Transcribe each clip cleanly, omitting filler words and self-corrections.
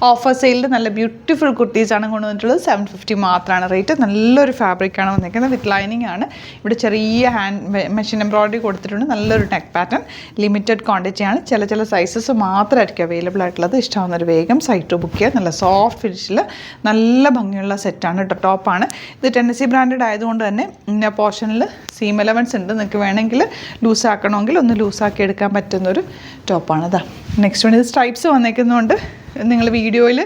Offer സെയിലിൽ നല്ല beautiful കുർത്തീസാണ് കൊണ്ടുവന്നിട്ടുള്ളത്. 750 മാത്രമാണ് റേറ്റ്. നല്ലൊരു ഫാബ്രിക്കാണ് വന്നിരിക്കുന്നത്. വിത്ത് ലൈനിങ് ആണ്. ഇവിടെ ചെറിയ ഹാൻഡ് മെഷീൻ എംബ്രോയിഡറി കൊടുത്തിട്ടുണ്ട്. നല്ലൊരു നെക്ക് പാറ്റേൺ. ലിമിറ്റഡ് ക്വാണ്ടിറ്റിയാണ്. ചില സൈസസ് മാത്രമായിരിക്കും അവൈലബിൾ ആയിട്ടുള്ളത്. ഇഷ്ടമാവുന്നൊരു വേഗം സൈറ്റ് ബുക്ക് ചെയ്യുക. നല്ല സോഫ്റ്റ് ഫിനിഷിൽ നല്ല ഭംഗിയുള്ള സെറ്റാണ് കേട്ടോ. ടോപ്പാണ് ഇത്. ടെന്നസി ബ്രാൻഡഡ് ആയതുകൊണ്ട് തന്നെ ഇന്ന പോർഷനിൽ സീം എലവൻസ് ഉണ്ട്. നിങ്ങൾക്ക് വേണമെങ്കിൽ ലൂസാക്കണമെങ്കിൽ ഒന്ന് ലൂസാക്കി എടുക്കാൻ പറ്റുന്നൊരു ടോപ്പാണ്. ഇതാ നെക്സ്റ്റ് വൺ. ഇത് സ്ട്രൈപ്സ് വന്നേക്കുന്നതുകൊണ്ട് നിങ്ങൾ വീഡിയോയിൽ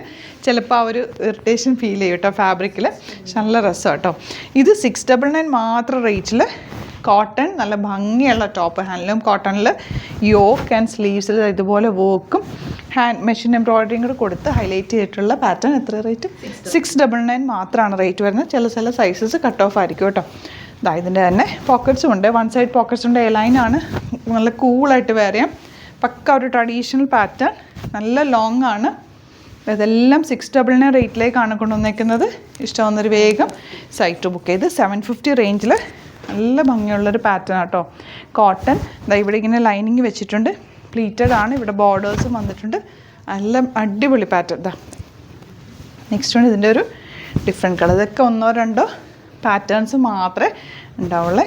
ചിലപ്പോൾ ആ ഒരു ഇറിറ്റേഷൻ ഫീൽ ചെയ്യും കേട്ടോ ഫാബ്രിക്കിൽ. പക്ഷെ നല്ല രസം കേട്ടോ. ഇത് 699 മാത്രം റേറ്റിൽ കോട്ടൺ നല്ല ഭംഗിയുള്ള ടോപ്പ്. ഹാൻഡ്ലൂം കോട്ടണിൽ യോക്ക് ആൻഡ് സ്ലീവ്സിൽ ഇതുപോലെ വർക്കും ഹാൻഡ് മെഷീൻ എംബ്രോയിഡറിയും കൂടെ കൊടുത്ത് ഹൈലൈറ്റ് ചെയ്തിട്ടുള്ള പാറ്റേൺ. എത്ര റേറ്റ്? 699 മാത്രമാണ് റേറ്റ് വരുന്നത്. ചില സൈസസ് കട്ട് ഓഫ് ആയിരിക്കും കേട്ടോ. ഇതിൻ്റെ തന്നെ പോക്കറ്റ്സും ഉണ്ട്. വൺ സൈഡ് പോക്കറ്റ്സ് ഉണ്ട്. എയർലൈനാണ്. നല്ല കൂളായിട്ട് വെയർ ചെയ്യാം. പക്ക ഒരു ട്രഡീഷണൽ പാറ്റേൺ. നല്ല ലോങ് ആണ്. ഇതെല്ലാം 699 റേറ്റിലേക്കാണ് കൊണ്ടുവന്നേക്കുന്നത്. ഇഷ്ടമാവുന്നൊരു വേഗം സൈറ്റ് ബുക്ക് ചെയ്ത് 750 റേഞ്ചിൽ നല്ല ഭംഗിയുള്ളൊരു പാറ്റേൺ കേട്ടോ. കോട്ടൺ. ഇവിടെ ഇങ്ങനെ ലൈനിങ് വെച്ചിട്ടുണ്ട്. പ്ലീറ്റഡ് ആണ്. ഇവിടെ ബോർഡേഴ്സും വന്നിട്ടുണ്ട്. നല്ല അടിപൊളി പാറ്റേൺ. നെക്സ്റ്റ് ആണ് ഇതിൻ്റെ ഒരു ഡിഫറെൻറ്റ് കളർ. ഇതൊക്കെ ഒന്നോ രണ്ടോ പാറ്റേൺസ് മാത്രമേ ഉണ്ടാവുള്ളൂ.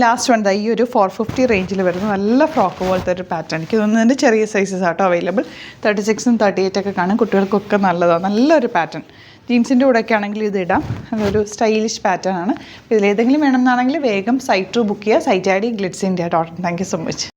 ലാസ്റ്റ് വൺ ഈ ഒരു 450 റേഞ്ചിൽ വരുന്ന നല്ല ഫ്രോക്ക് പോലത്തെ ഒരു പാറ്റേൺ. എനിക്ക് തോന്നുന്നതിൻ്റെ ചെറിയ സൈസസ് ആട്ടോ അവൈലബിൾ. 36ഉം 38 കാണും. കുട്ടികൾക്കൊക്കെ നല്ലതാണ്. നല്ലൊരു പാറ്റേൺ. ജീൻസിൻ്റെ കൂടെയൊക്കെ ആണെങ്കിൽ ഇത് ഇടാം. അതൊരു സ്റ്റൈലിഷ് പാറ്റേൺ ആണ്. ഇതിലേതെങ്കിലും വേണമെന്നാണെങ്കിൽ വേഗം സൈറ്റ് ബുക്ക് ചെയ്യുക. Site I D glitz India. Thank you so much.